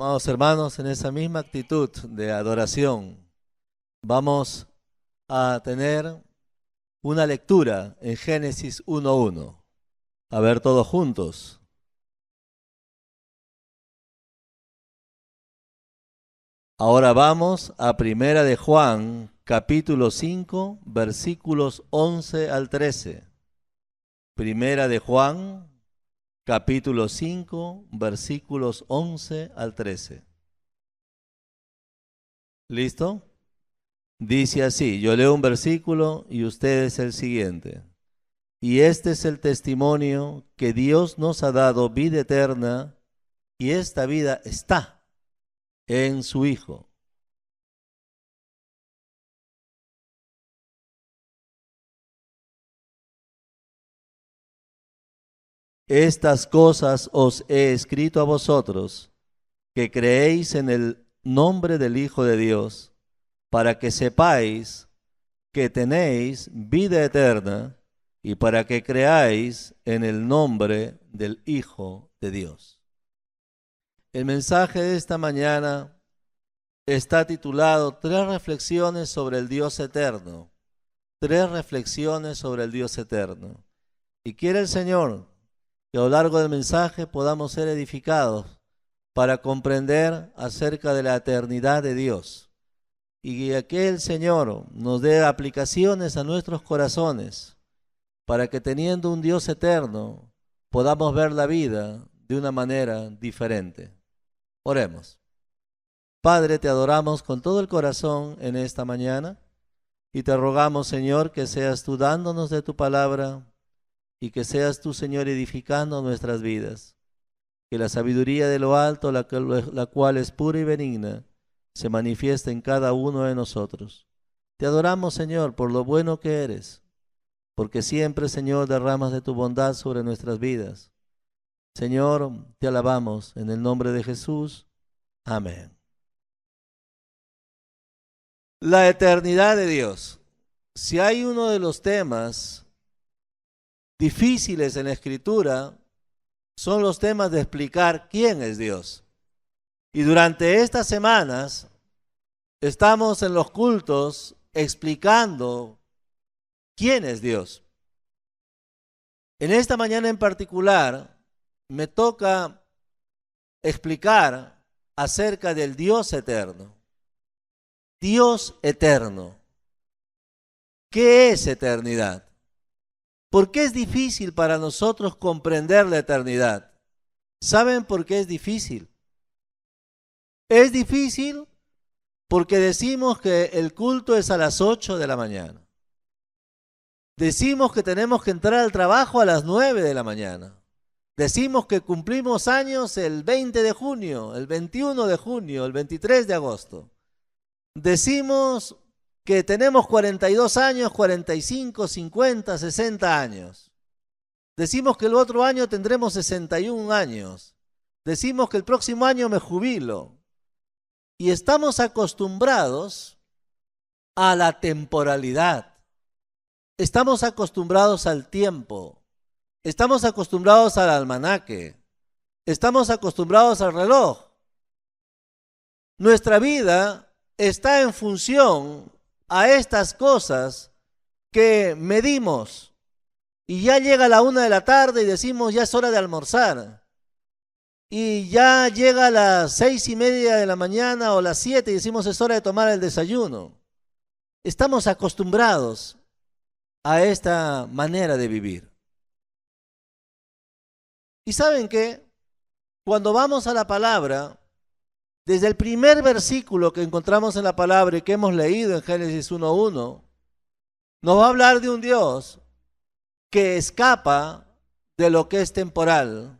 Amados hermanos, en esa misma actitud de adoración, vamos a tener una lectura en Génesis 1:1. A ver todos juntos. Ahora vamos a Primera de Juan, capítulo 5, versículos 11 al 13. Primera de Juan, capítulo 5, versículos 11 al 13. ¿Listo? Dice así, yo leo un versículo y ustedes el siguiente. Y este es el testimonio que Dios nos ha dado vida eterna, y esta vida está en su Hijo. Estas cosas os he escrito a vosotros, que creéis en el nombre del Hijo de Dios, para que sepáis que tenéis vida eterna y para que creáis en el nombre del Hijo de Dios. El mensaje de esta mañana está titulado Tres reflexiones sobre el Dios eterno. Tres reflexiones sobre el Dios eterno. Y quiere el Señor que a lo largo del mensaje podamos ser edificados para comprender acerca de la eternidad de Dios. Y que el Señor nos dé aplicaciones a nuestros corazones para que teniendo un Dios eterno podamos ver la vida de una manera diferente. Oremos. Padre, te adoramos con todo el corazón en esta mañana y te rogamos, Señor, que seas tú dándonos de tu palabra y que seas tú, Señor, edificando nuestras vidas. Que la sabiduría de lo alto, la cual es pura y benigna, se manifiesta en cada uno de nosotros. Te adoramos, Señor, por lo bueno que eres, porque siempre, Señor, derramas de tu bondad sobre nuestras vidas. Señor, te alabamos en el nombre de Jesús. Amén. La eternidad de Dios. Si hay uno de los temas difíciles en la Escritura, son los temas de explicar quién es Dios. Y durante estas semanas estamos en los cultos explicando quién es Dios. En esta mañana en particular me toca explicar acerca del Dios eterno. Dios eterno. ¿Qué es eternidad? ¿Por qué es difícil para nosotros comprender la eternidad? ¿Saben por qué es difícil? Es difícil porque decimos que el culto es a las 8 de la mañana. Decimos que tenemos que entrar al trabajo a las 9 de la mañana. Decimos que cumplimos años el 20 de junio, el 21 de junio, el 23 de agosto. Decimos que tenemos 42 años, 45, 50, 60 años. Decimos que el otro año tendremos 61 años. Decimos que el próximo año me jubilo. Y estamos acostumbrados a la temporalidad. Estamos acostumbrados al tiempo. Estamos acostumbrados al almanaque. Estamos acostumbrados al reloj. Nuestra vida está en función a estas cosas que medimos. Y ya llega la 1 de la tarde y decimos ya es hora de almorzar. Y ya llega a las 6:30 de la mañana o las 7 y decimos es hora de tomar el desayuno. Estamos acostumbrados a esta manera de vivir. ¿Y saben qué? Cuando vamos a la palabra, desde el primer versículo que encontramos en la palabra y que hemos leído en Génesis 1:1, nos va a hablar de un Dios que escapa de lo que es temporal.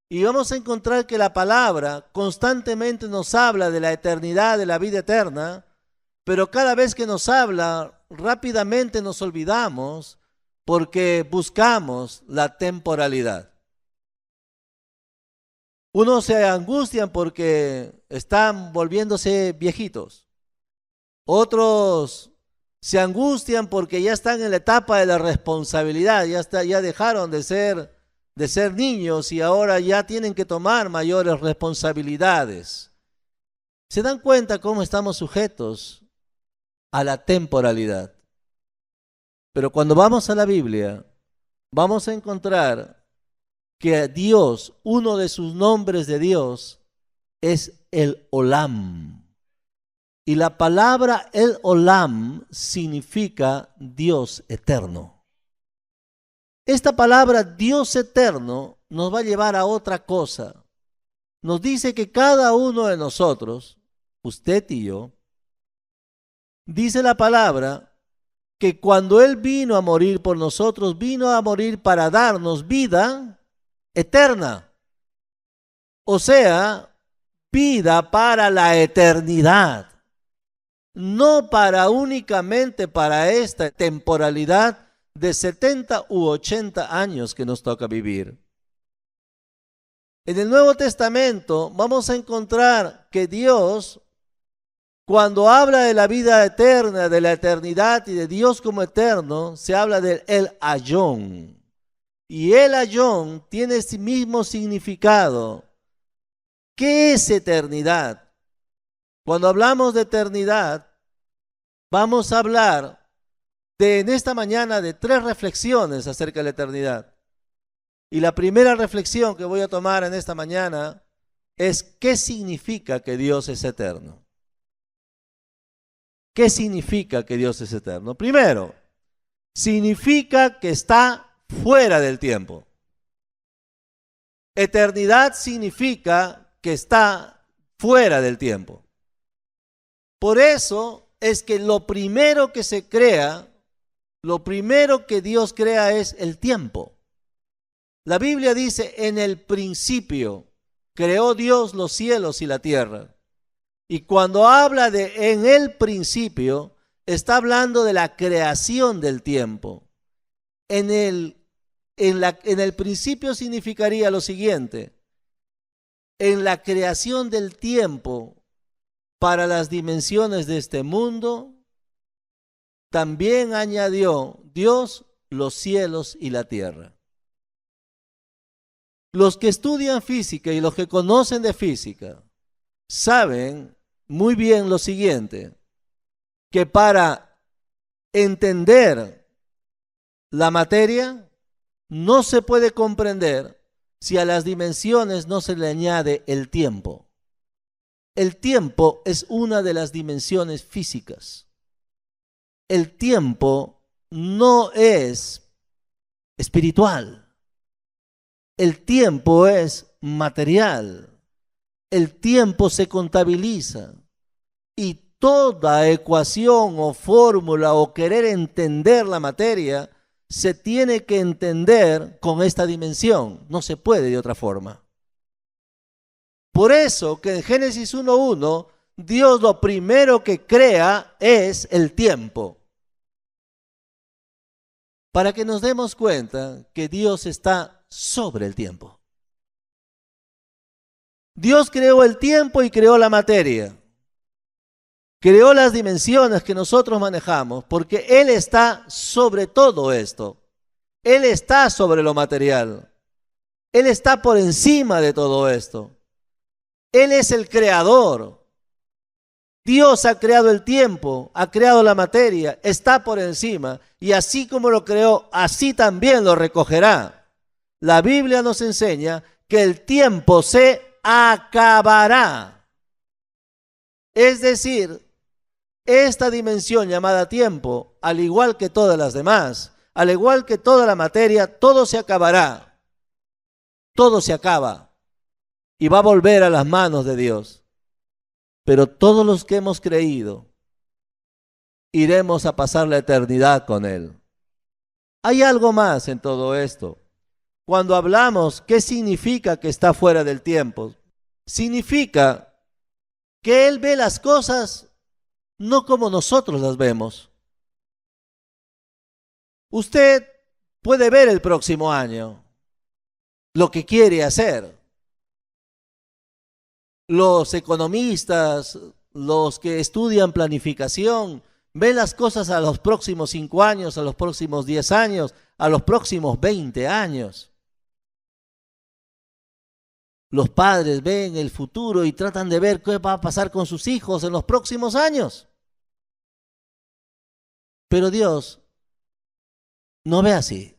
Y vamos a encontrar que la palabra constantemente nos habla de la eternidad, de la vida eterna, pero cada vez que nos habla, rápidamente nos olvidamos porque buscamos la temporalidad. Unos se angustian porque están volviéndose viejitos. Otros se angustian porque ya están en la etapa de la responsabilidad, ya dejaron de ser de ser niños y ahora ya tienen que tomar mayores responsabilidades. ¿Se dan cuenta cómo estamos sujetos a la temporalidad? Pero cuando vamos a la Biblia, vamos a encontrar que Dios, uno de sus nombres de Dios, es el Olam. Y la palabra el Olam significa Dios eterno. Esta palabra Dios eterno nos va a llevar a otra cosa. Nos dice que cada uno de nosotros, usted y yo, dice la palabra que cuando Él vino a morir por nosotros, vino a morir para darnos vida eterna. O sea, vida para la eternidad. No únicamente para esta temporalidad de 70 u 80 años que nos toca vivir. En el Nuevo Testamento vamos a encontrar que Dios, cuando habla de la vida eterna, de la eternidad y de Dios como eterno, se habla del El Ayón. Y El Ayón tiene ese mismo significado. ¿Qué es eternidad? Cuando hablamos de eternidad, vamos a hablar en esta mañana de 3 reflexiones acerca de la eternidad. Y la primera reflexión que voy a tomar en esta mañana es ¿qué significa que Dios es eterno? ¿Qué significa que Dios es eterno? Primero, significa que está fuera del tiempo. Eternidad significa que está fuera del tiempo. Por eso es que lo primero que se crea, lo primero que Dios crea es el tiempo. La Biblia dice, en el principio creó Dios los cielos y la tierra. Y cuando habla de en el principio, está hablando de la creación del tiempo. En el principio significaría lo siguiente: en la creación del tiempo para las dimensiones de este mundo, también añadió Dios los cielos y la tierra. Los que estudian física y los que conocen de física saben muy bien lo siguiente, que para entender la materia no se puede comprender si a las dimensiones no se le añade el tiempo. El tiempo es una de las dimensiones físicas. El tiempo no es espiritual. El tiempo es material. El tiempo se contabiliza. Y toda ecuación o fórmula o querer entender la materia se tiene que entender con esta dimensión. No se puede de otra forma. Por eso que en Génesis 1:1, Dios lo primero que crea es el tiempo. Para que nos demos cuenta que Dios está sobre el tiempo. Dios creó el tiempo y creó la materia. Creó las dimensiones que nosotros manejamos porque Él está sobre todo esto. Él está sobre lo material. Él está por encima de todo esto. Él es el creador. Dios ha creado el tiempo, ha creado la materia, está por encima, y así como lo creó, así también lo recogerá. La Biblia nos enseña que el tiempo se acabará. Es decir, esta dimensión llamada tiempo, al igual que todas las demás, al igual que toda la materia, todo se acabará. Todo se acaba y va a volver a las manos de Dios. Pero todos los que hemos creído, iremos a pasar la eternidad con Él. Hay algo más en todo esto. Cuando hablamos, ¿qué significa que está fuera del tiempo? Significa que Él ve las cosas no como nosotros las vemos. Usted puede ver el próximo año, lo que quiere hacer. Los economistas, los que estudian planificación, ven las cosas a los próximos 5 años, a los próximos 10 años, a los próximos 20 años. Los padres ven el futuro y tratan de ver qué va a pasar con sus hijos en los próximos años. Pero Dios no ve así.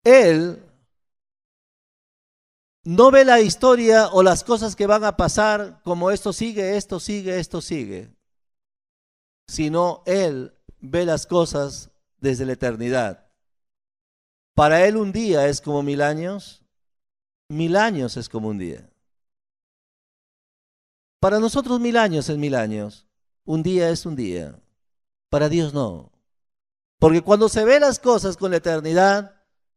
Él no ve la historia o las cosas que van a pasar como esto sigue, esto sigue, esto sigue, sino Él ve las cosas desde la eternidad. Para Él un día es como 1000 años es como un día. Para nosotros 1000 años es 1000 años, un día es un día. Para Dios no. Porque cuando se ve las cosas con la eternidad,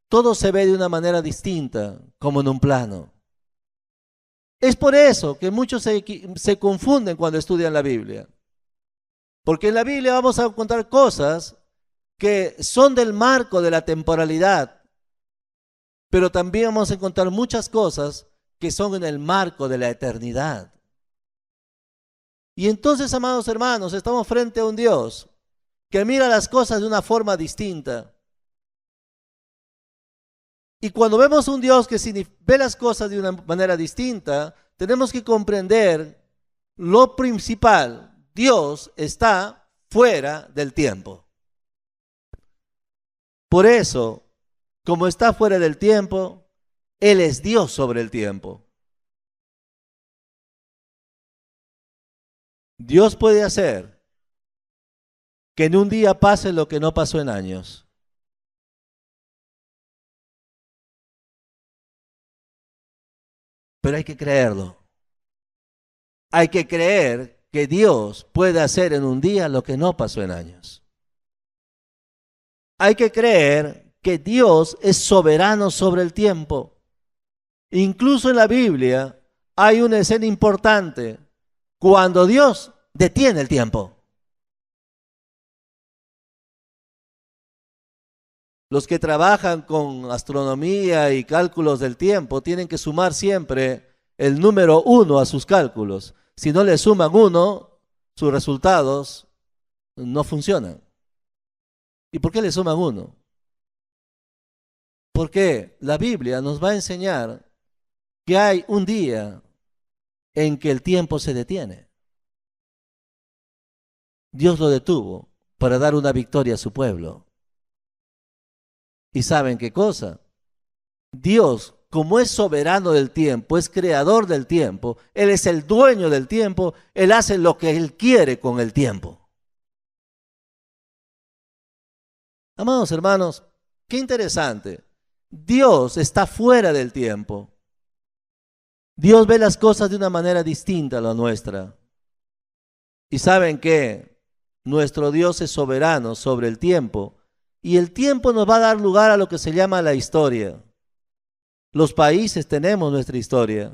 todo se ve de una manera distinta, como en un plano. Es por eso que muchos se confunden cuando estudian la Biblia. Porque en la Biblia vamos a encontrar cosas que son del marco de la temporalidad, pero también vamos a encontrar muchas cosas que son en el marco de la eternidad. Y entonces, amados hermanos, estamos frente a un Dios que mira las cosas de una forma distinta. Y cuando vemos un Dios que ve las cosas de una manera distinta, tenemos que comprender lo principal. Dios está fuera del tiempo. Por eso, como está fuera del tiempo, Él es Dios sobre el tiempo. Dios puede hacer que en un día pase lo que no pasó en años. Pero hay que creerlo. Hay que creer que Dios puede hacer en un día lo que no pasó en años. Hay que creer que Dios es soberano sobre el tiempo. Incluso en la Biblia hay una escena importante cuando Dios detiene el tiempo. Los que trabajan con astronomía y cálculos del tiempo tienen que sumar siempre el número 1 a sus cálculos. Si no le suman 1, sus resultados no funcionan. ¿Y por qué le suman 1? Porque la Biblia nos va a enseñar que hay un día en que el tiempo se detiene. Dios lo detuvo para dar una victoria a su pueblo. ¿Y saben qué cosa? Dios, como es soberano del tiempo, es creador del tiempo, Él es el dueño del tiempo, Él hace lo que Él quiere con el tiempo. Amados hermanos, qué interesante. Dios está fuera del tiempo. Dios ve las cosas de una manera distinta a la nuestra. ¿Y saben qué? Nuestro Dios es soberano sobre el tiempo. Y el tiempo nos va a dar lugar a lo que se llama la historia. Los países tenemos nuestra historia,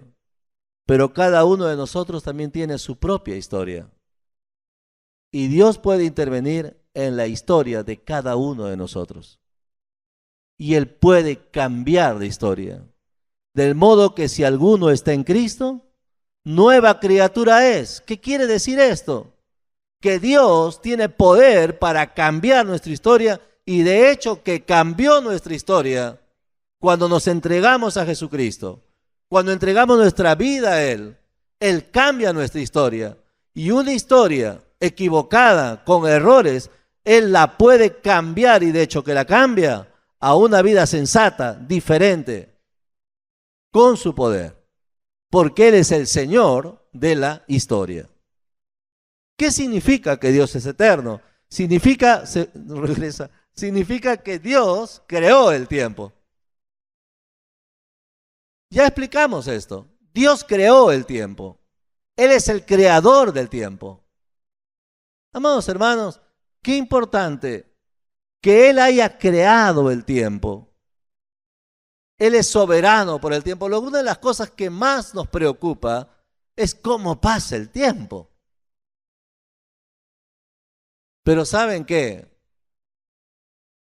pero cada uno de nosotros también tiene su propia historia. Y Dios puede intervenir en la historia de cada uno de nosotros. Y Él puede cambiar la historia. Del modo que si alguno está en Cristo, nueva criatura es. ¿Qué quiere decir esto? Que Dios tiene poder para cambiar nuestra historia. Y de hecho que cambió nuestra historia cuando nos entregamos a Jesucristo. Cuando entregamos nuestra vida a Él, Él cambia nuestra historia. Y una historia equivocada, con errores, Él la puede cambiar y de hecho que la cambia a una vida sensata, diferente, con su poder. Porque Él es el Señor de la historia. ¿Qué significa que Dios es eterno? Significa que Dios creó el tiempo. Ya explicamos esto. Dios creó el tiempo. Él es el creador del tiempo. Amados hermanos, qué importante que Él haya creado el tiempo. Él es soberano por el tiempo. Una de las cosas que más nos preocupa es cómo pasa el tiempo. Pero ¿saben qué?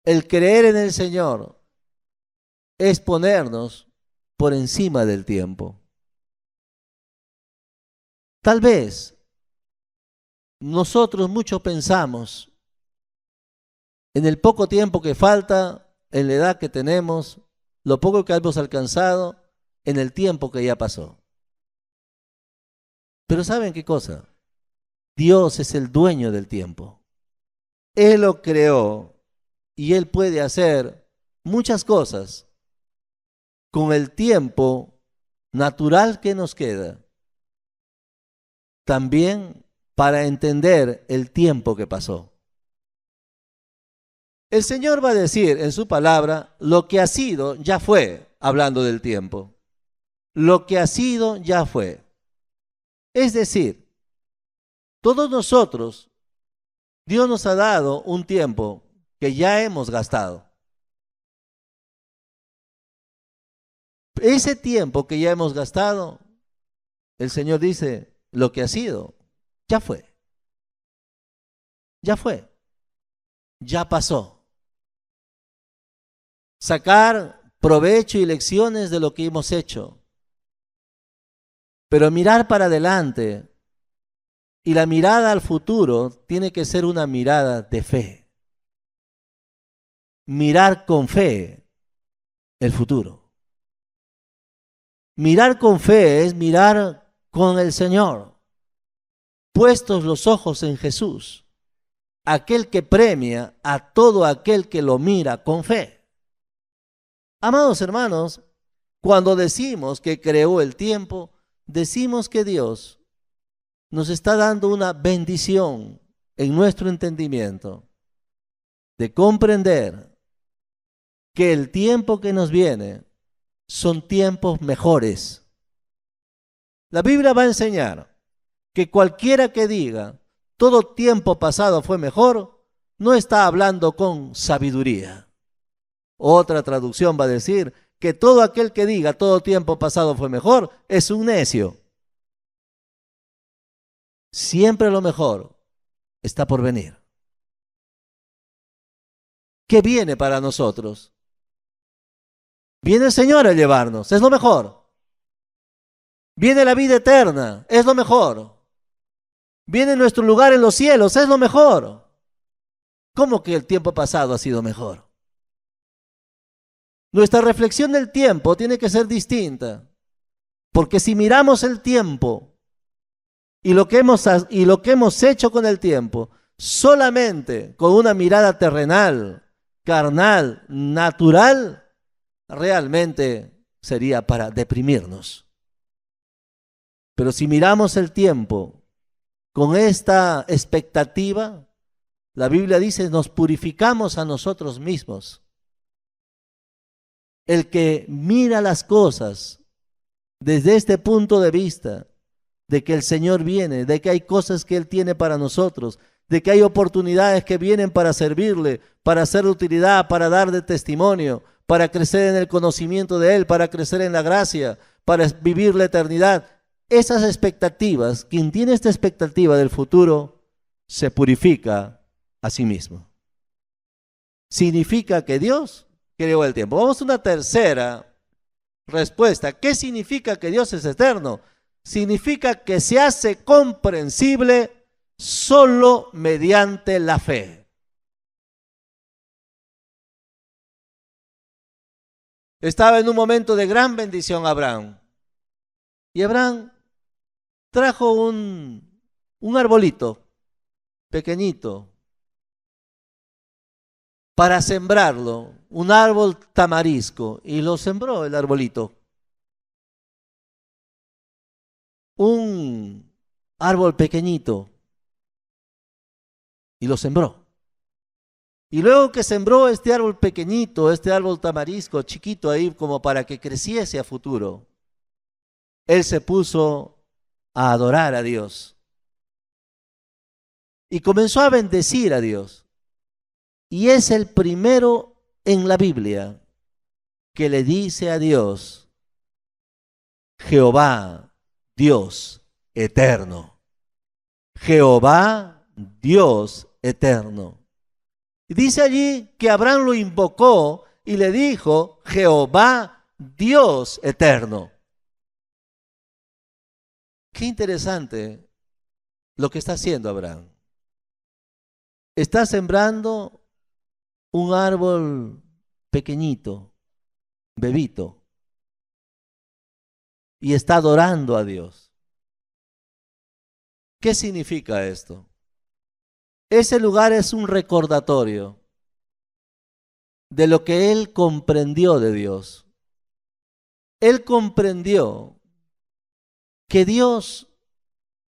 El creer en el Señor es ponernos por encima del tiempo. Tal vez nosotros mucho pensamos en el poco tiempo que falta, en la edad que tenemos, lo poco que hemos alcanzado en el tiempo que ya pasó. Pero ¿saben qué cosa? Dios es el dueño del tiempo. Él lo creó y Él puede hacer muchas cosas con el tiempo natural que nos queda. También para entender el tiempo que pasó. El Señor va a decir en su palabra, lo que ha sido ya fue, hablando del tiempo. Lo que ha sido ya fue. Es decir, todos nosotros, Dios nos ha dado un tiempo que ya hemos gastado. Ese tiempo que ya hemos gastado, el Señor dice, lo que ha sido, ya fue. Ya fue. Ya pasó. Sacar provecho y lecciones de lo que hemos hecho. Pero mirar para adelante y la mirada al futuro tiene que ser una mirada de fe. Mirar con fe el futuro. Mirar con fe es mirar con el Señor, puestos los ojos en Jesús, aquel que premia a todo aquel que lo mira con fe. Amados hermanos, cuando decimos que creó el tiempo, decimos que Dios nos está dando una bendición en nuestro entendimiento de comprender que el tiempo que nos viene son tiempos mejores. La Biblia va a enseñar que cualquiera que diga todo tiempo pasado fue mejor, no está hablando con sabiduría. Otra traducción va a decir que todo aquel que diga todo tiempo pasado fue mejor es un necio. Siempre lo mejor está por venir. ¿Qué viene para nosotros? Viene el Señor a llevarnos, es lo mejor. Viene la vida eterna, es lo mejor. Viene nuestro lugar en los cielos, es lo mejor. ¿Cómo que el tiempo pasado ha sido mejor? Nuestra reflexión del tiempo tiene que ser distinta, porque si miramos el tiempo y lo que hemos hecho con el tiempo, solamente con una mirada terrenal, carnal, natural, realmente sería para deprimirnos. Pero si miramos el tiempo con esta expectativa, la Biblia dice, nos purificamos a nosotros mismos. El que mira las cosas desde este punto de vista, de que el Señor viene, de que hay cosas que Él tiene para nosotros, de que hay oportunidades que vienen para servirle, para hacer de utilidad, para dar de testimonio, para crecer en el conocimiento de Él, para crecer en la gracia, para vivir la eternidad. Esas expectativas, quien tiene esta expectativa del futuro, se purifica a sí mismo. Significa que Dios creó el tiempo. Vamos a una tercera respuesta. ¿Qué significa que Dios es eterno? Significa que se hace comprensible solo mediante la fe. Estaba en un momento de gran bendición Abraham. Y Abraham trajo un arbolito pequeñito para sembrarlo, un árbol tamarisco, y lo sembró el arbolito. Un árbol pequeñito, y lo sembró. Y luego que sembró este árbol pequeñito, este árbol tamarisco, chiquito ahí como para que creciese a futuro, él se puso a adorar a Dios. Y comenzó a bendecir a Dios. Y es el primero en la Biblia que le dice a Dios, Jehová, Dios eterno. Jehová, Dios eterno. Y dice allí que Abraham lo invocó y le dijo, Jehová, Dios eterno. Qué interesante lo que está haciendo Abraham. Está sembrando un árbol pequeñito, bebito, y está adorando a Dios. ¿Qué significa esto? Ese lugar es un recordatorio de lo que él comprendió de Dios. Él comprendió que Dios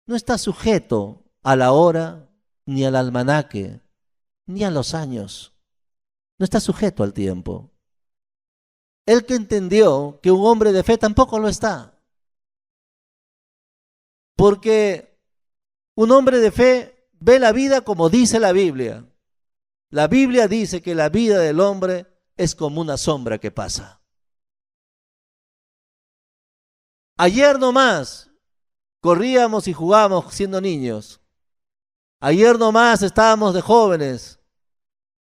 no está sujeto a la hora, ni al almanaque, ni a los años. No está sujeto al tiempo. Él que entendió que un hombre de fe tampoco lo está. Porque un hombre de fe ve la vida como dice la Biblia. La Biblia dice que la vida del hombre es como una sombra que pasa. Ayer nomás corríamos y jugábamos siendo niños. Ayer nomás estábamos de jóvenes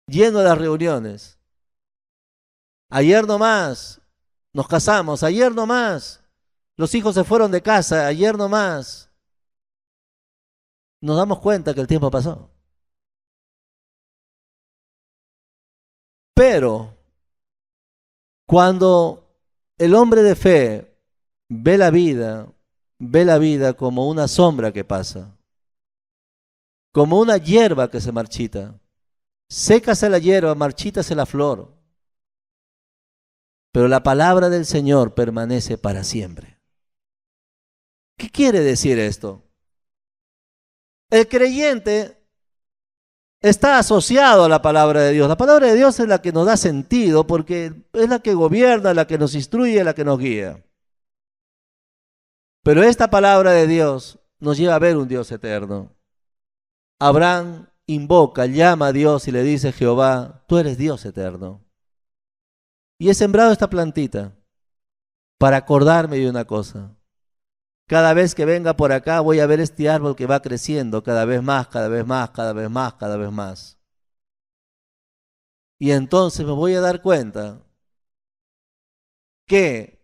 yendo a las reuniones. Ayer nomás nos casamos. Ayer nomás los hijos se fueron de casa. Ayer nomás nos damos cuenta que el tiempo pasó. Pero cuando el hombre de fe ve la vida como una sombra que pasa, como una hierba que se marchita. Sécase la hierba, marchítase la flor, pero la palabra del Señor permanece para siempre. ¿Qué quiere decir esto? El creyente está asociado a la palabra de Dios. La palabra de Dios es la que nos da sentido porque es la que gobierna, la que nos instruye, la que nos guía. Pero esta palabra de Dios nos lleva a ver un Dios eterno. Abraham invoca, llama a Dios y le dice: Jehová, tú eres Dios eterno. Y he sembrado esta plantita para acordarme de una cosa. Cada vez que venga por acá voy a ver este árbol que va creciendo cada vez más, cada vez más, cada vez más, cada vez más. Y entonces me voy a dar cuenta que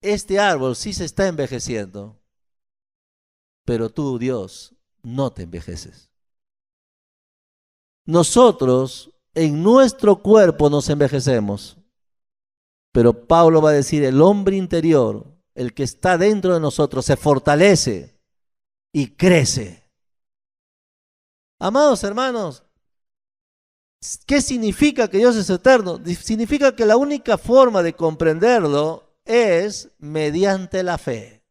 este árbol sí se está envejeciendo, pero tú, Dios, no te envejeces. Nosotros en nuestro cuerpo nos envejecemos, pero Pablo va a decir, el hombre interior, el que está dentro de nosotros, se fortalece y crece. Amados hermanos, ¿qué significa que Dios es eterno? Significa que la única forma de comprenderlo es mediante la fe.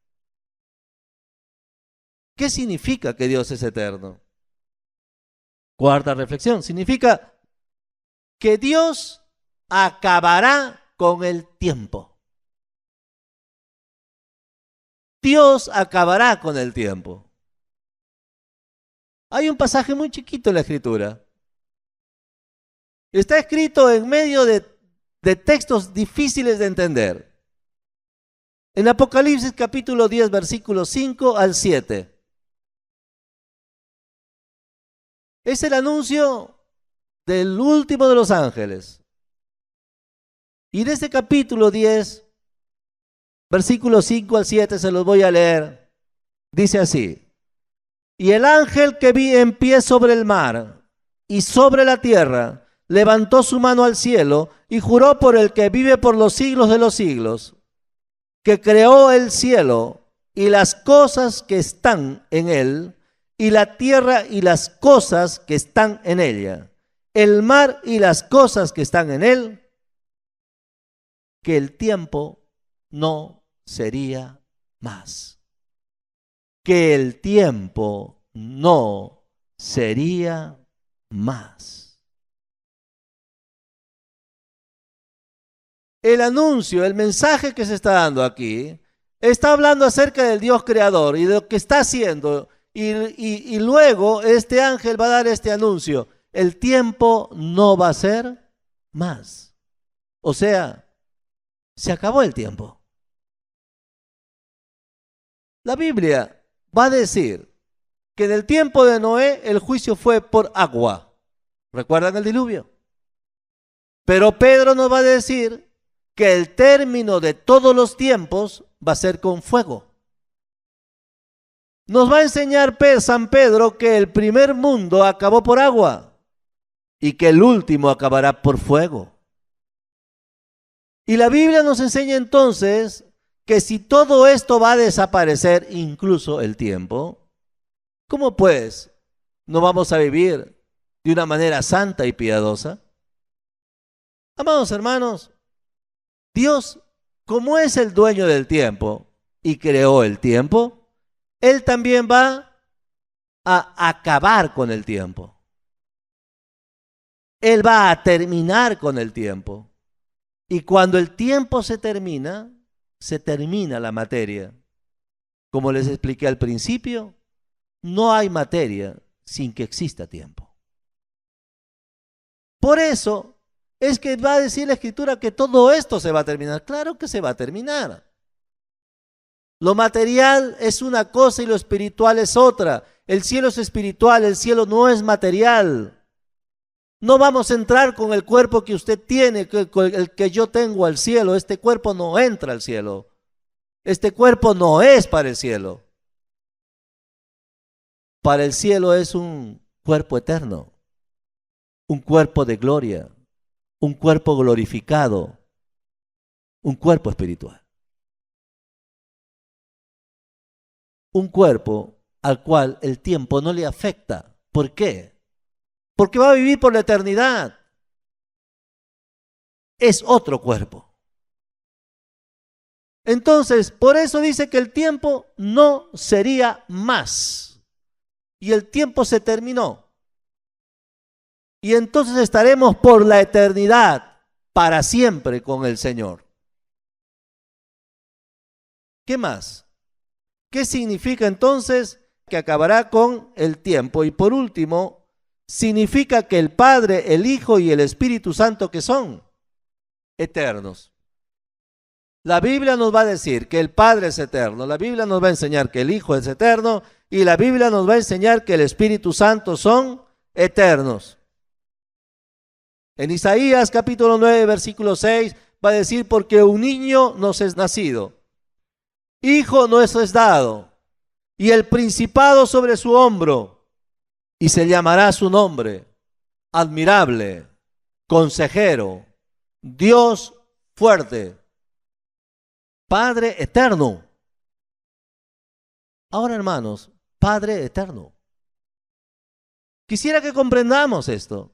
¿Qué significa que Dios es eterno? Cuarta reflexión, significa que Dios acabará con el tiempo. Dios acabará con el tiempo. Hay un pasaje muy chiquito en la Escritura. Está escrito en medio de textos difíciles de entender. En Apocalipsis capítulo 10, versículos 5 al 7. Es el anuncio del último de los ángeles. Y en este capítulo 10, versículos 5 al 7, se los voy a leer. Dice así: y el ángel que vi en pie sobre el mar y sobre la tierra, levantó su mano al cielo y juró por el que vive por los siglos de los siglos, que creó el cielo y las cosas que están en él, y la tierra y las cosas que están en ella, el mar y las cosas que están en él, que el tiempo no sería más. Que el tiempo no sería más. El anuncio, el mensaje que se está dando aquí, está hablando acerca del Dios creador y de lo que está haciendo. Y luego este ángel va a dar este anuncio: el tiempo no va a ser más. O sea, se acabó el tiempo. La Biblia va a decir que en el tiempo de Noé el juicio fue por agua. ¿Recuerdan el diluvio? Pero Pedro nos va a decir que el término de todos los tiempos va a ser con fuego. Nos va a enseñar San Pedro que el primer mundo acabó por agua y que el último acabará por fuego. Y la Biblia nos enseña entonces que si todo esto va a desaparecer, incluso el tiempo, ¿cómo pues no vamos a vivir de una manera santa y piadosa? Amados hermanos, Dios, como es el dueño del tiempo y creó el tiempo, Él también va a acabar con el tiempo. Él va a terminar con el tiempo. Y cuando el tiempo se termina la materia. Como les expliqué al principio, no hay materia sin que exista tiempo. Por eso es que va a decir la Escritura que todo esto se va a terminar. Claro que se va a terminar. Lo material es una cosa y lo espiritual es otra. El cielo es espiritual, el cielo no es material. No vamos a entrar con el cuerpo que usted tiene, con el que yo tengo al cielo. Este cuerpo no entra al cielo. Este cuerpo no es para el cielo. Para el cielo es un cuerpo eterno, un cuerpo de gloria, un cuerpo glorificado, un cuerpo espiritual. Un cuerpo al cual el tiempo no le afecta. ¿Por qué? Porque va a vivir por la eternidad. Es otro cuerpo. Entonces, por eso dice que el tiempo no sería más. Y el tiempo se terminó. Y entonces estaremos por la eternidad, para siempre con el Señor. ¿Qué más? ¿Qué significa entonces que acabará con el tiempo? Y por último, significa que el Padre, el Hijo y el Espíritu Santo, que son eternos. La Biblia nos va a decir que el Padre es eterno, la Biblia nos va a enseñar que el Hijo es eterno y la Biblia nos va a enseñar que el Espíritu Santo son eternos. En Isaías capítulo 9, versículo 6 va a decir: porque un niño nos es nacido, hijo nos es dado, y el principado sobre su hombro, y se llamará su nombre, admirable, consejero, Dios fuerte, Padre eterno. Ahora, hermanos, Padre eterno. Quisiera que comprendamos esto.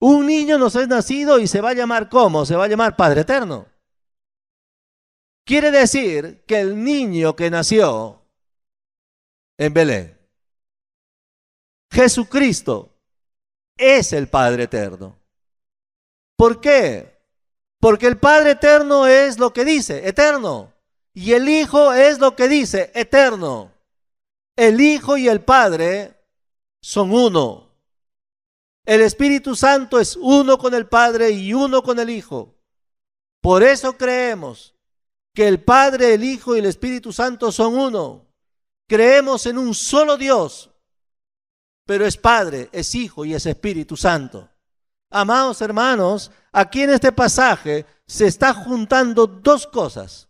Un niño nos es nacido y se va a llamar ¿cómo? Se va a llamar Padre eterno. Quiere decir que el niño que nació en Belén, Jesucristo, es el Padre eterno. ¿Por qué? Porque el Padre eterno es lo que dice, eterno. Y el Hijo es lo que dice, eterno. El Hijo y el Padre son uno. El Espíritu Santo es uno con el Padre y uno con el Hijo. Por eso creemos que el Padre, el Hijo y el Espíritu Santo son uno. Creemos en un solo Dios, pero es Padre, es Hijo y es Espíritu Santo. Amados hermanos, aquí en este pasaje se está juntando dos cosas: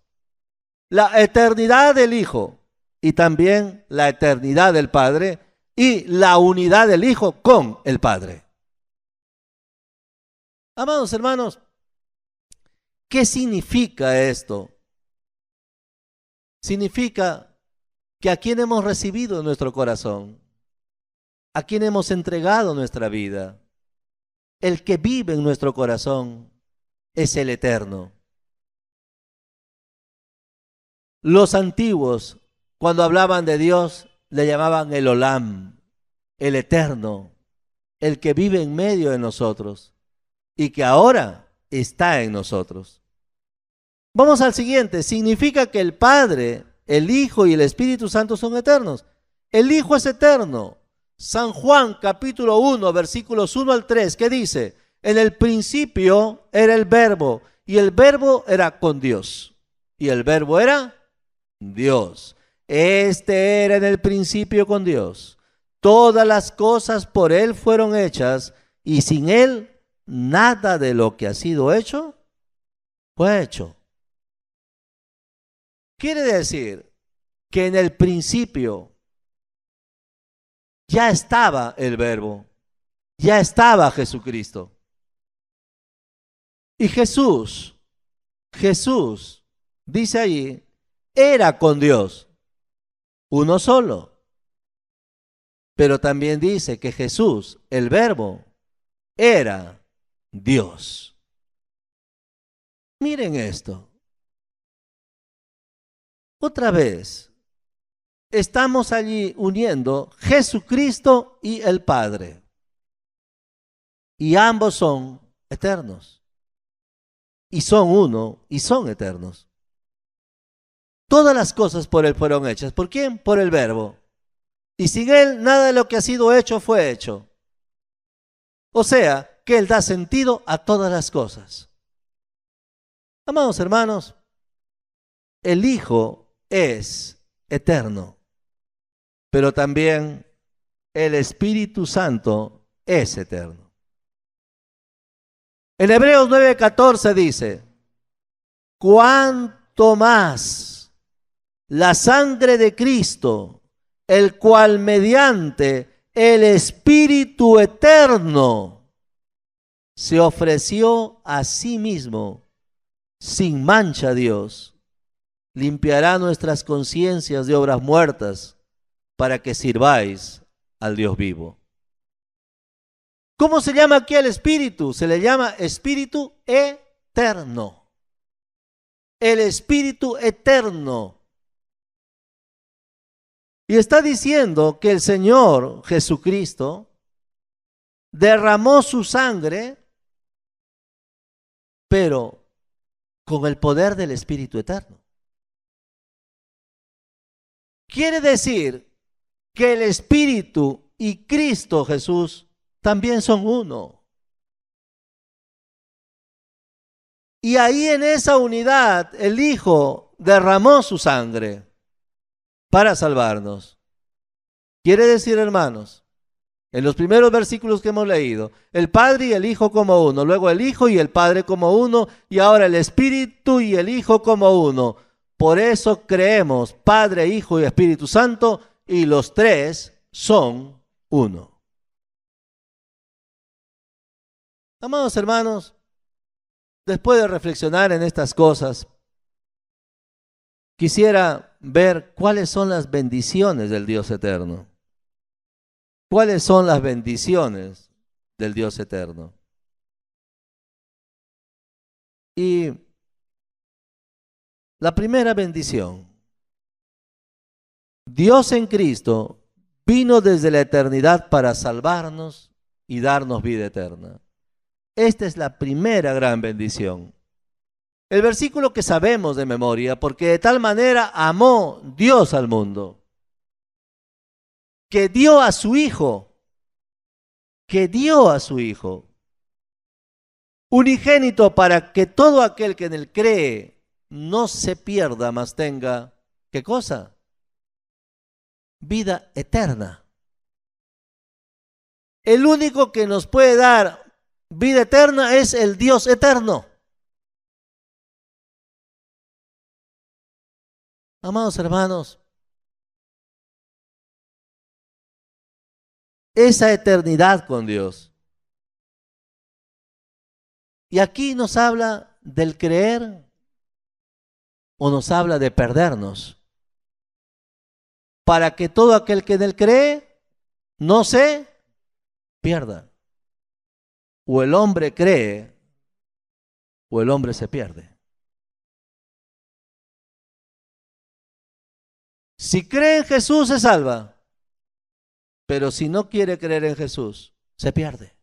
la eternidad del Hijo y también la eternidad del Padre, y la unidad del Hijo con el Padre. Amados hermanos, ¿qué significa esto? Significa que a quien hemos recibido en nuestro corazón, a quien hemos entregado nuestra vida, el que vive en nuestro corazón es el eterno. Los antiguos, cuando hablaban de Dios, le llamaban el Olam, el eterno, el que vive en medio de nosotros y que ahora está en nosotros. Vamos al siguiente. Significa que el Padre, el Hijo y el Espíritu Santo son eternos. El Hijo es eterno. San Juan capítulo 1, versículos 1 al 3, ¿qué dice? En el principio era el Verbo, y el Verbo era con Dios, y el Verbo era Dios. Este era en el principio con Dios. Todas las cosas por Él fueron hechas, y sin Él nada de lo que ha sido hecho fue hecho. Quiere decir que en el principio ya estaba el Verbo, ya estaba Jesucristo. Y Jesús Jesús, dice allí, era con Dios, uno solo. Pero también dice que Jesús, el Verbo, era Dios. Miren esto. Otra vez, estamos allí uniendo Jesucristo y el Padre. Y ambos son eternos. Y son uno y son eternos. Todas las cosas por Él fueron hechas. ¿Por quién? Por el Verbo. Y sin Él nada de lo que ha sido hecho fue hecho. O sea, que Él da sentido a todas las cosas. Amados hermanos, el Hijo es eterno, pero también el Espíritu Santo es eterno. En Hebreos 9:14 dice, cuánto más la sangre de Cristo, el cual mediante el Espíritu eterno se ofreció a sí mismo sin mancha a Dios, limpiará nuestras conciencias de obras muertas para que sirváis al Dios vivo. ¿Cómo se llama aquí el Espíritu? Se le llama Espíritu eterno. El Espíritu eterno. Y está diciendo que el Señor Jesucristo derramó su sangre, pero con el poder del Espíritu eterno. Quiere decir que el Espíritu y Cristo Jesús también son uno. Y ahí en esa unidad el Hijo derramó su sangre para salvarnos. Quiere decir, hermanos, en los primeros versículos que hemos leído, el Padre y el Hijo como uno, luego el Hijo y el Padre como uno, y ahora el Espíritu y el Hijo como uno. Por eso creemos Padre, Hijo y Espíritu Santo, y los tres son uno. Amados hermanos, después de reflexionar en estas cosas, quisiera ver cuáles son las bendiciones del Dios eterno. ¿Cuáles son las bendiciones del Dios eterno? Y la primera bendición, Dios en Cristo vino desde la eternidad para salvarnos y darnos vida eterna. Esta es la primera gran bendición. El versículo que sabemos de memoria, porque de tal manera amó Dios al mundo, que dio a su Hijo, unigénito, para que todo aquel que en él cree no se pierda, mas tenga, ¿qué cosa? Vida eterna. El único que nos puede dar vida eterna es el Dios eterno. Amados hermanos, esa eternidad con Dios. Y aquí nos habla del creer o nos habla de perdernos. Para que todo aquel que en él cree no se pierda. O el hombre cree o el hombre se pierde. Si cree en Jesús se salva. Pero si no quiere creer en Jesús, se pierde.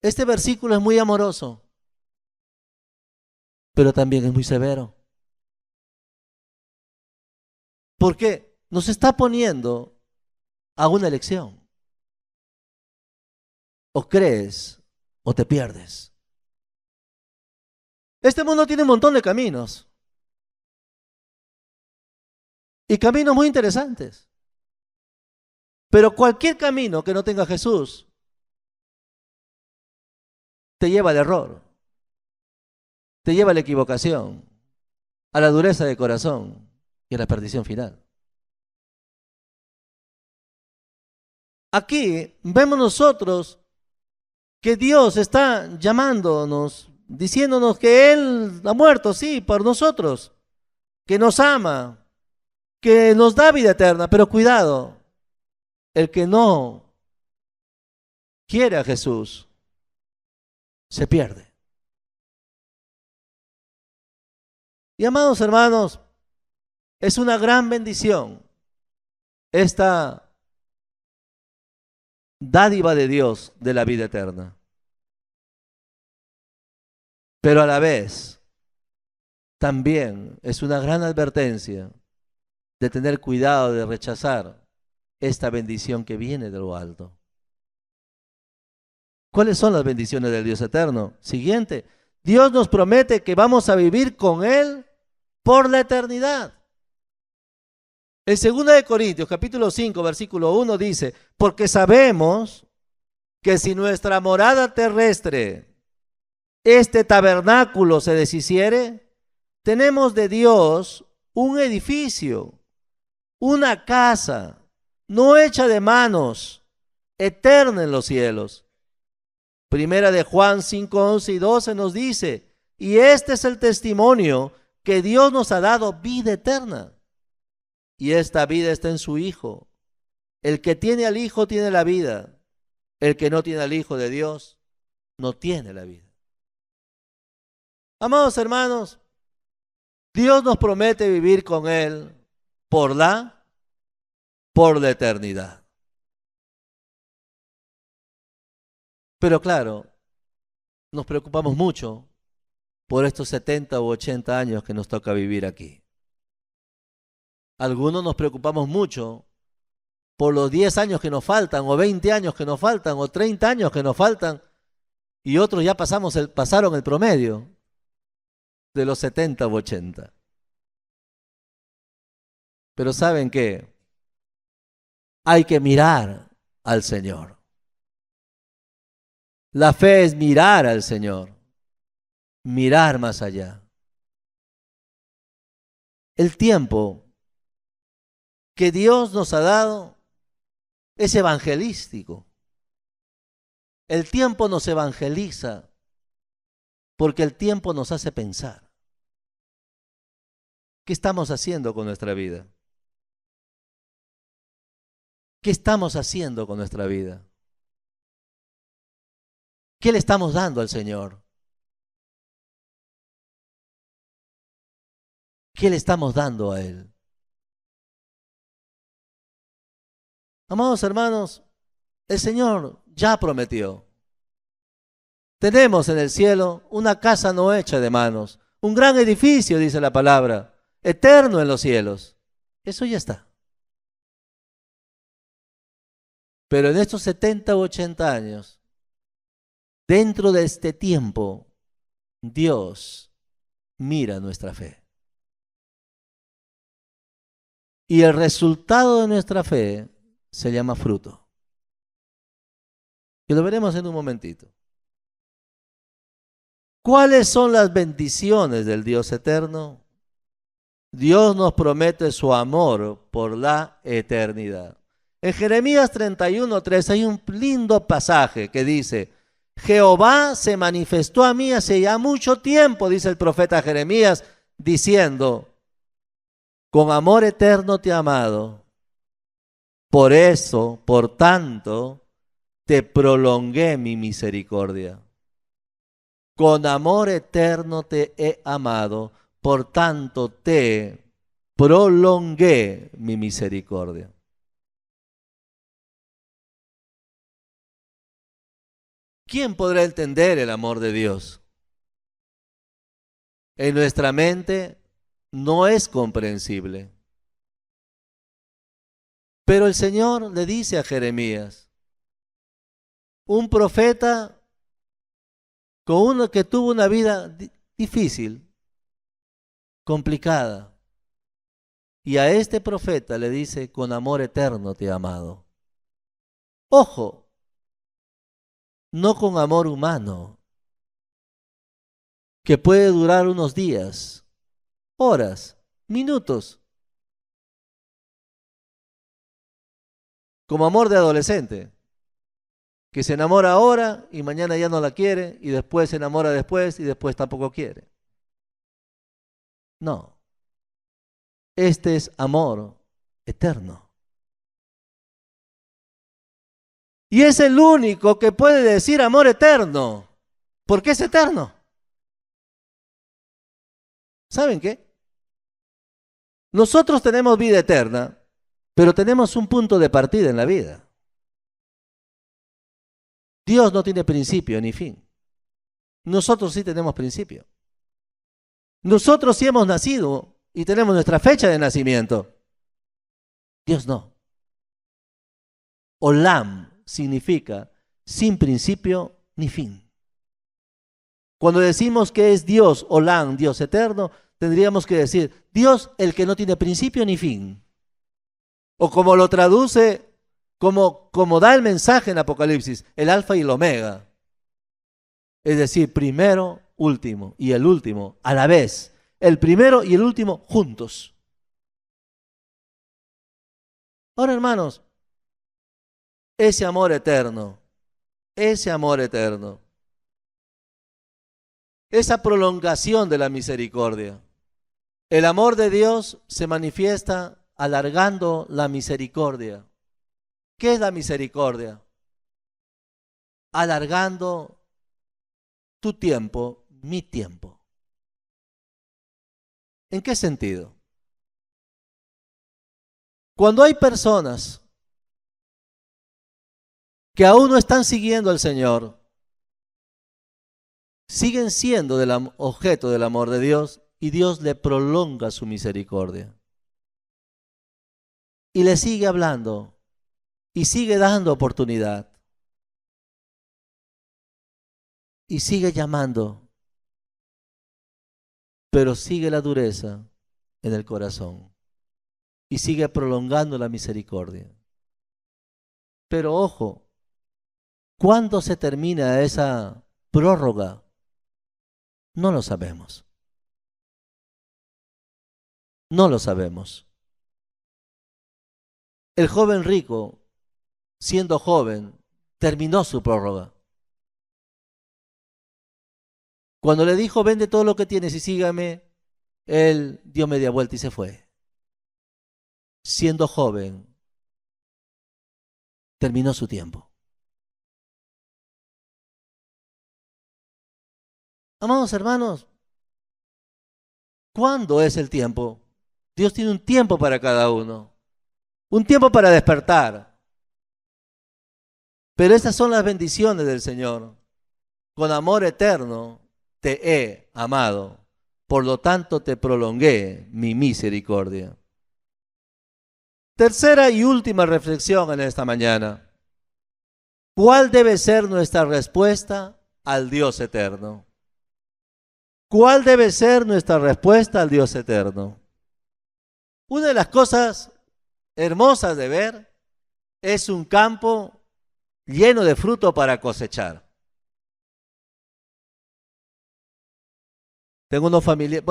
Este versículo es muy amoroso, pero también es muy severo. Porque nos está poniendo a una elección. O crees o te pierdes. Este mundo tiene un montón de caminos. Y caminos muy interesantes. Pero cualquier camino que no tenga Jesús te lleva al error, te lleva a la equivocación, a la dureza de corazón y a la perdición final. Aquí vemos nosotros que Dios está llamándonos, diciéndonos que Él ha muerto, sí, por nosotros, que nos ama, que nos da vida eterna, pero cuidado, el que no quiere a Jesús se pierde. Y amados hermanos, es una gran bendición esta dádiva de Dios de la vida eterna. Pero a la vez, también es una gran advertencia de tener cuidado de rechazar esta bendición que viene de lo alto. ¿Cuáles son las bendiciones del Dios eterno? Siguiente, Dios nos promete que vamos a vivir con Él por la eternidad. En 2 Corintios, capítulo 5, versículo 1 dice, porque sabemos que si nuestra morada terrestre, este tabernáculo se deshiciere, tenemos de Dios un edificio, una casa, no hecha de manos, eterna en los cielos. Primera de Juan 5, 11 y 12 nos dice, y este es el testimonio que Dios nos ha dado vida eterna. Y esta vida está en su Hijo. El que tiene al Hijo tiene la vida. El que no tiene al Hijo de Dios no tiene la vida. Amados hermanos, Dios nos promete vivir con Él por la eternidad. Pero claro, nos preocupamos mucho por estos 70 u 80 años que nos toca vivir aquí. Algunos nos preocupamos mucho por los 10 años que nos faltan, o 20 años que nos faltan, o 30 años que nos faltan, y otros ya pasaron el promedio de los 70 u 80. Pero ¿saben qué? Hay que mirar al Señor. La fe es mirar al Señor, mirar más allá. El tiempo que Dios nos ha dado es evangelístico. El tiempo nos evangeliza porque el tiempo nos hace pensar. ¿Qué estamos haciendo con nuestra vida? ¿Qué estamos haciendo con nuestra vida? ¿Qué le estamos dando al Señor? ¿Qué le estamos dando a Él? Amados hermanos, el Señor ya prometió. Tenemos en el cielo una casa no hecha de manos, un gran edificio, dice la palabra, eterno en los cielos. Eso ya está. Pero en estos 70 u 80 años, dentro de este tiempo, Dios mira nuestra fe. Y el resultado de nuestra fe se llama fruto. Y lo veremos en un momentito. ¿Cuáles son las bendiciones del Dios eterno? Dios nos promete su amor por la eternidad. En Jeremías 31:3 hay un lindo pasaje que dice, Jehová se manifestó a mí hace ya mucho tiempo, dice el profeta Jeremías, diciendo, con amor eterno te he amado, por eso, por tanto, te prolongué mi misericordia. Con amor eterno te he amado, por tanto te prolongué mi misericordia. ¿Quién podrá entender el amor de Dios? En nuestra mente no es comprensible. Pero el Señor le dice a Jeremías, un profeta con uno que tuvo una vida difícil, complicada, y a este profeta le dice, con amor eterno te he amado. Ojo, no con amor humano, que puede durar unos días, horas, minutos, como amor de adolescente. que se enamora ahora y mañana ya no la quiere, y después se enamora después y después tampoco quiere. No, este es amor eterno. Y es el único que puede decir amor eterno. ¿Por qué es eterno? ¿Saben qué? Nosotros tenemos vida eterna, pero tenemos un punto de partida en la vida. Dios no tiene principio ni fin. Nosotros sí tenemos principio. Nosotros sí hemos nacido y tenemos nuestra fecha de nacimiento. Dios no. Olam significa sin principio ni fin. Cuando decimos que es Dios, Olam, Dios eterno, tendríamos que decir Dios el que no tiene principio ni fin. O como lo traduce, como da el mensaje en Apocalipsis, el alfa y el omega. Es decir, primero, último y el último a la vez. El primero y el último juntos. Ahora, hermanos, ese amor eterno, esa prolongación de la misericordia. El amor de Dios se manifiesta alargando la misericordia. ¿Qué es la misericordia? Alargando tu tiempo, mi tiempo. ¿En qué sentido? Cuando hay personas que aún no están siguiendo al Señor, siguen siendo objeto del amor de Dios y Dios le prolonga su misericordia. Y le sigue hablando y sigue dando oportunidad. Y sigue llamando, pero sigue la dureza en el corazón y sigue prolongando la misericordia. Pero ojo, ¿cuándo se termina esa prórroga? No lo sabemos. No lo sabemos. El joven rico, siendo joven, terminó su prórroga. Cuando le dijo, vende todo lo que tienes y sígame, él dio media vuelta y se fue. Siendo joven, terminó su tiempo. Amados hermanos, ¿cuándo es el tiempo? Dios tiene un tiempo para cada uno. Un tiempo para despertar. Pero esas son las bendiciones del Señor. Con amor eterno te he amado. Por lo tanto te prolongué mi misericordia. Tercera y última reflexión en esta mañana. ¿Cuál debe ser nuestra respuesta al Dios eterno? ¿Cuál debe ser nuestra respuesta al Dios eterno? Una de las cosas hermosas de ver es un campo lleno de fruto para cosechar. Tengo unos familiares,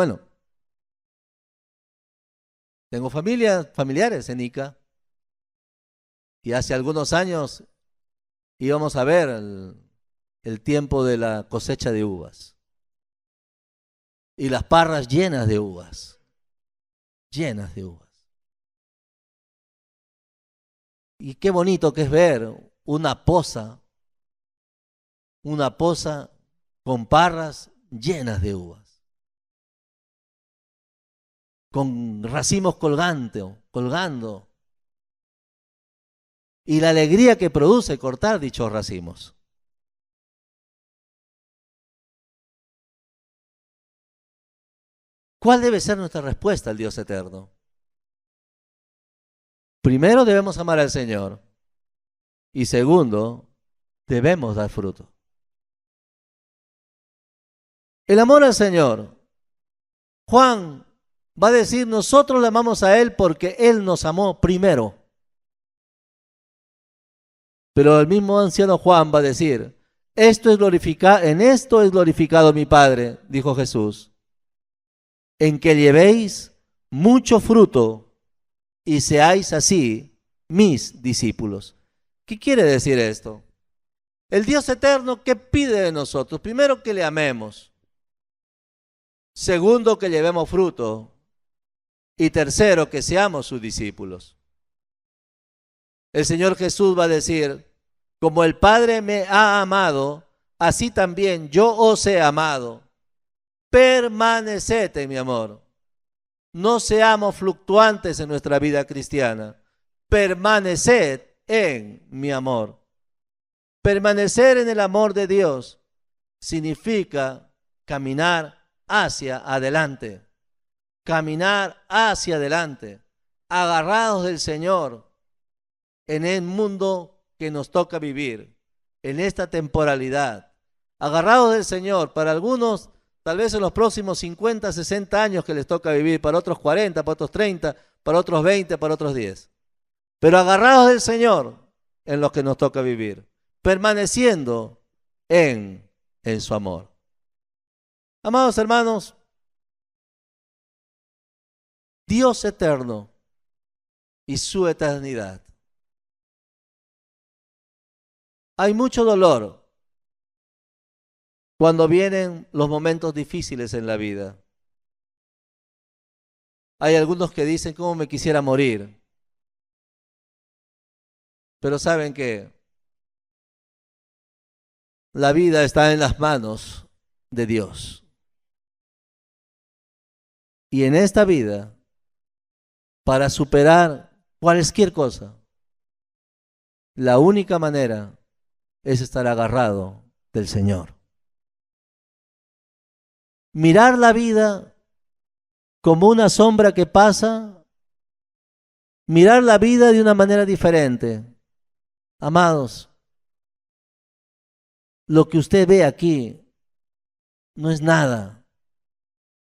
tengo familiares en Ica y hace algunos años íbamos a ver el tiempo de la cosecha de uvas y las parras llenas de uvas, llenas de uvas. Y qué bonito que es ver una poza con parras llenas de uvas, con racimos colgando, y la alegría que produce cortar dichos racimos. ¿Cuál debe ser nuestra respuesta al Dios eterno? Primero, debemos amar al Señor. Y segundo, debemos dar fruto. El amor al Señor. Juan va a decir, nosotros le amamos a Él porque Él nos amó primero. Pero el mismo anciano Juan va a decir, en esto es glorificado mi Padre, dijo Jesús, en que llevéis mucho fruto y seáis así mis discípulos. ¿Qué quiere decir esto? El Dios eterno, ¿qué pide de nosotros? Primero, que le amemos. Segundo, que llevemos fruto. Y tercero, que seamos sus discípulos. El Señor Jesús va a decir, como el Padre me ha amado, así también yo os he amado. Permaneced en mi amor. No seamos fluctuantes en nuestra vida cristiana. Permaneced en mi amor. Permanecer en el amor de Dios significa caminar hacia adelante. Caminar hacia adelante. Agarrados del Señor en el mundo que nos toca vivir, en esta temporalidad. Agarrados del Señor, para algunos tal vez en los próximos 50, 60 años que les toca vivir, para otros 40, para otros 30, para otros 20, para otros 10. Pero agarrados del Señor en los que nos toca vivir, permaneciendo en su amor. Amados hermanos, Dios eterno y su eternidad. Hay mucho dolor cuando vienen los momentos difíciles en la vida. Hay algunos que dicen, ¿cómo me quisiera morir? Pero saben que la vida está en las manos de Dios. Y en esta vida, para superar cualquier cosa, la única manera es estar agarrado del Señor. Mirar la vida como una sombra que pasa, mirar la vida de una manera diferente. Amados, lo que usted ve aquí no es nada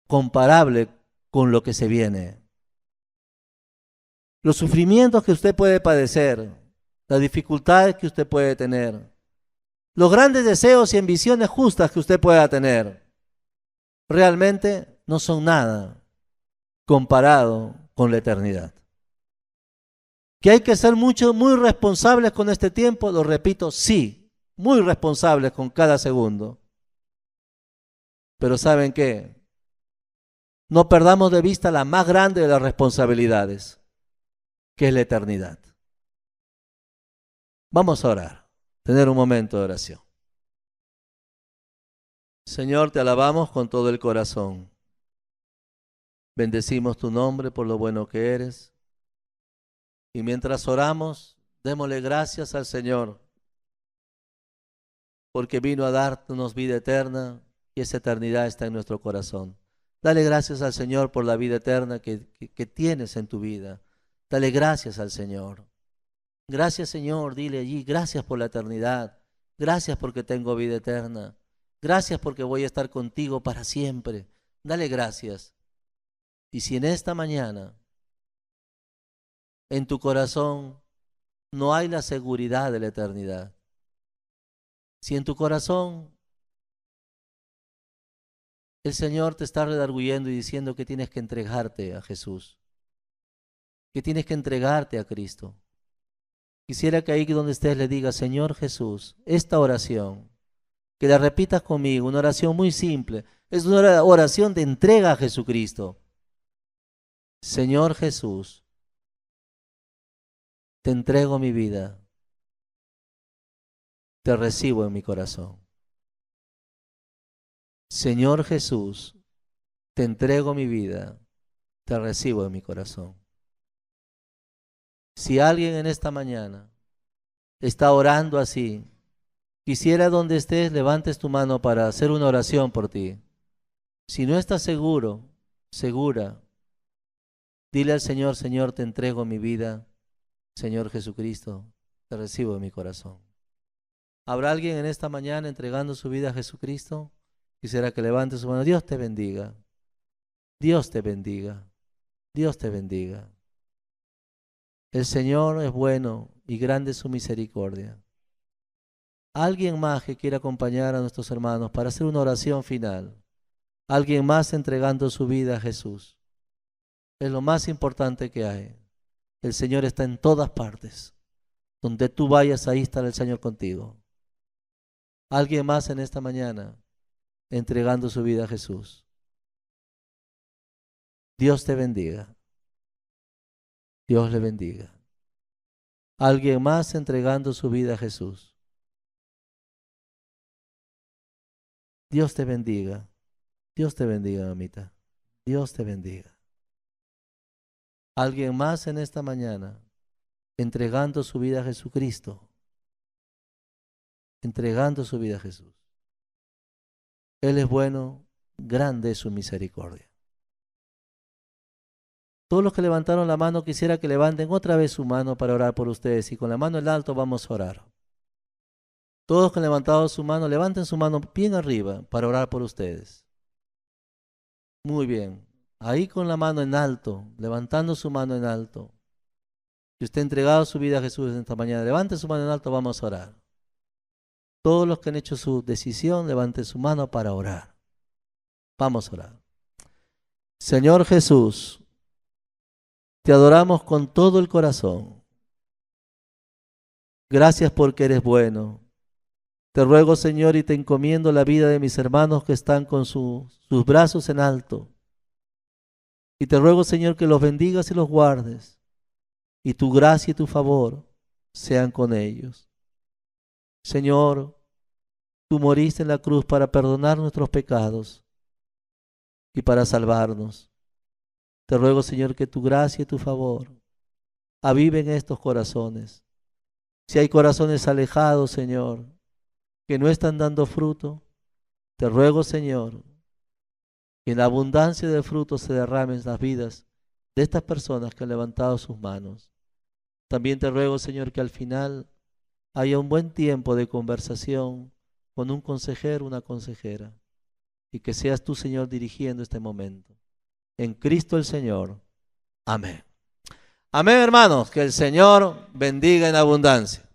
comparable con lo que se viene. Los sufrimientos que usted puede padecer, las dificultades que usted puede tener, los grandes deseos y ambiciones justas que usted pueda tener, realmente no son nada comparado con la eternidad. Que hay que ser muy responsables con este tiempo, lo repito, sí, muy responsables con cada segundo. Pero ¿saben qué? No perdamos de vista la más grande de las responsabilidades, que es la eternidad. Vamos a orar, tener un momento de oración. Señor, te alabamos con todo el corazón. Bendecimos tu nombre por lo bueno que eres. Y mientras oramos, démosle gracias al Señor, porque vino a darnos vida eterna y esa eternidad está en nuestro corazón. Dale gracias al Señor por la vida eterna que tienes en tu vida. Dale gracias al Señor. Gracias, Señor, dile allí, gracias por la eternidad. Gracias porque tengo vida eterna. Gracias porque voy a estar contigo para siempre. Dale gracias. Y si en esta mañana en tu corazón no hay la seguridad de la eternidad, si en tu corazón el Señor te está redarguyendo y diciendo que tienes que entregarte a Jesús, que tienes que entregarte a Cristo, quisiera que ahí donde estés le digas, Señor Jesús, esta oración, que la repitas conmigo, una oración muy simple, es una oración de entrega a Jesucristo. Señor Jesús, te entrego mi vida, te recibo en mi corazón. Señor Jesús, te entrego mi vida, te recibo en mi corazón. Si alguien en esta mañana está orando así, quisiera donde estés levantes tu mano para hacer una oración por ti. Si no estás seguro, segura, dile al Señor, Señor, te entrego mi vida, Señor Jesucristo, te recibo en mi corazón. ¿Habrá alguien en esta mañana entregando su vida a Jesucristo? Quisiera que levante su mano. Dios te bendiga. Dios te bendiga. Dios te bendiga. El Señor es bueno y grande es su misericordia. Alguien más que quiera acompañar a nuestros hermanos para hacer una oración final. Alguien más entregando su vida a Jesús. Es lo más importante que hay. El Señor está en todas partes. Donde tú vayas, ahí estará el Señor contigo. Alguien más en esta mañana entregando su vida a Jesús. Dios te bendiga. Dios le bendiga. Alguien más entregando su vida a Jesús. Dios te bendiga. Dios te bendiga, mamita. Dios te bendiga. Alguien más en esta mañana entregando su vida a Jesucristo. Entregando su vida a Jesús. Él es bueno, grande es su misericordia. Todos los que levantaron la mano, quisiera que levanten otra vez su mano para orar por ustedes. Y con la mano en alto vamos a orar. Todos los que han levantado su mano, levanten su mano bien arriba para orar por ustedes. Muy bien. Ahí con la mano en alto, levantando su mano en alto. Si usted ha entregado su vida a Jesús en esta mañana, levante su mano en alto, vamos a orar. Todos los que han hecho su decisión, levanten su mano para orar. Vamos a orar. Señor Jesús, te adoramos con todo el corazón. Gracias porque eres bueno. Te ruego, Señor, y te encomiendo la vida de mis hermanos que están con sus brazos en alto. Y te ruego, Señor, que los bendigas y los guardes. Y tu gracia y tu favor sean con ellos. Señor, tú moriste en la cruz para perdonar nuestros pecados y para salvarnos. Te ruego, Señor, que tu gracia y tu favor aviven estos corazones. Si hay corazones alejados, Señor, que no están dando fruto, te ruego, Señor, que en la abundancia de fruto se derramen las vidas de estas personas que han levantado sus manos. También te ruego, Señor, que al final haya un buen tiempo de conversación con un consejero, una consejera, y que seas tú, Señor, dirigiendo este momento. En Cristo el Señor. Amén. Amén, hermanos. Que el Señor bendiga en abundancia.